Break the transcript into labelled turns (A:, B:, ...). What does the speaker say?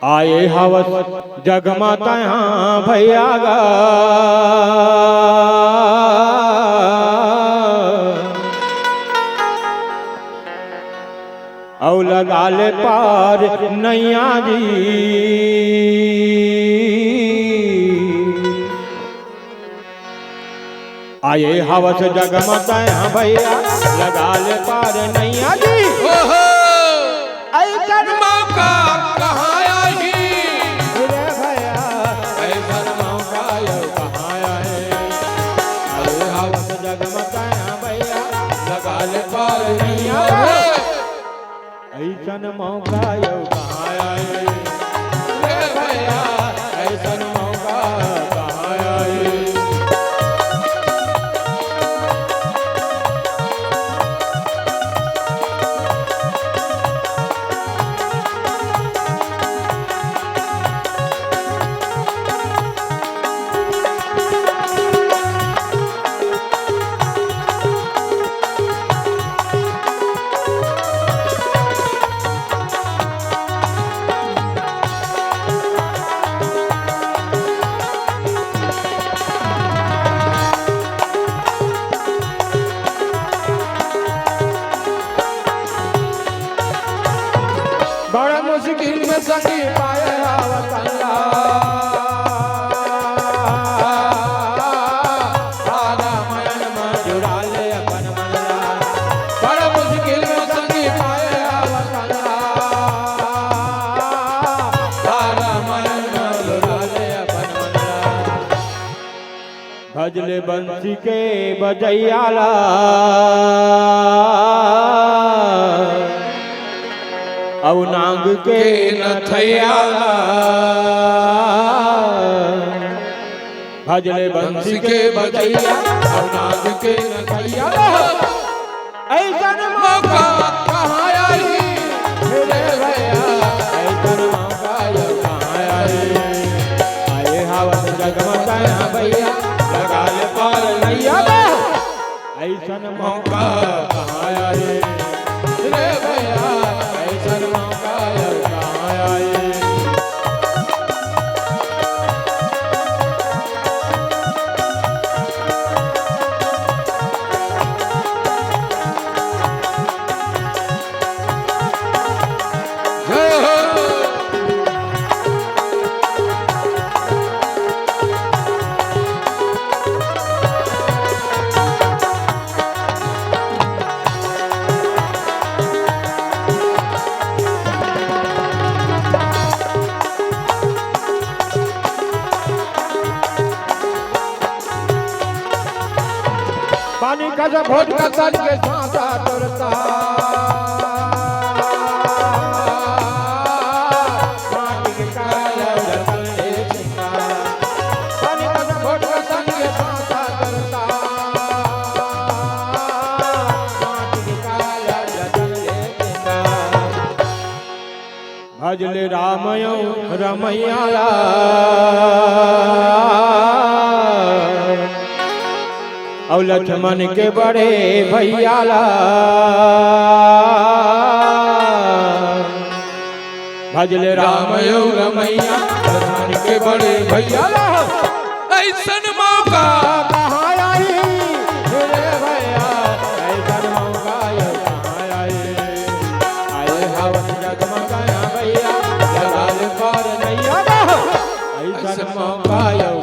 A: आए हवस जगमाता यहाँ भैया गा औ लगा ले पार नैया जी। आए हवस जगमाता यहाँ भैया लगा ले पार नैया जी।
B: ऐसा मौका कहाँ आई
A: रे भैया ऐसा मौका यो कहाँ आए। आए हवस जगमाता यहाँ भैया लगा ले पार नैया ऐसा मौका यो कहाँ आए। रे भैया ऐसा मौका कहाँ आए। बड़ा मुश्किल में सखी पाए आवतला सारा मन में जुड़ा ले अपन मनला। बड़ा मुश्किल में सखी पाए आवतला सारा मन में जुड़ा ले अपन मनला। भजले बंसी के बजैयाला औ नांग के नथैयाला। भजले बंसी के बजैया औ नांग के नथैयाला। ऐसा मौका कहाँ आई रे भैया ऐसा मौका यो कहाँ आई। आए हवस जगमाता यहाँ भैया लगा ले पार नैया ऐसा मौका कहाँ आई रे भैया ऐसा मौका यो कहाँ आई।
B: जय हो
A: पानी का जब भोट का तन के सांसा तुरता माटी के काया रतन ले चिंता। पानी का जब भोट का तन के सांसा तुरता माटी के काया रतन ले चिंता। भजले रामयो रमैयाला औ लक्ष्मण के बड़े भैयाला। भजले राम यो रमैया लक्ष्मण के बड़े भैयाला।
B: ऐसन मौका
A: कहाँ आई रे भैया ऐसा मौका यो कहाँ आई। आए हवस जगमगा भैया लगा ले पार नैया ऐसा मौका यो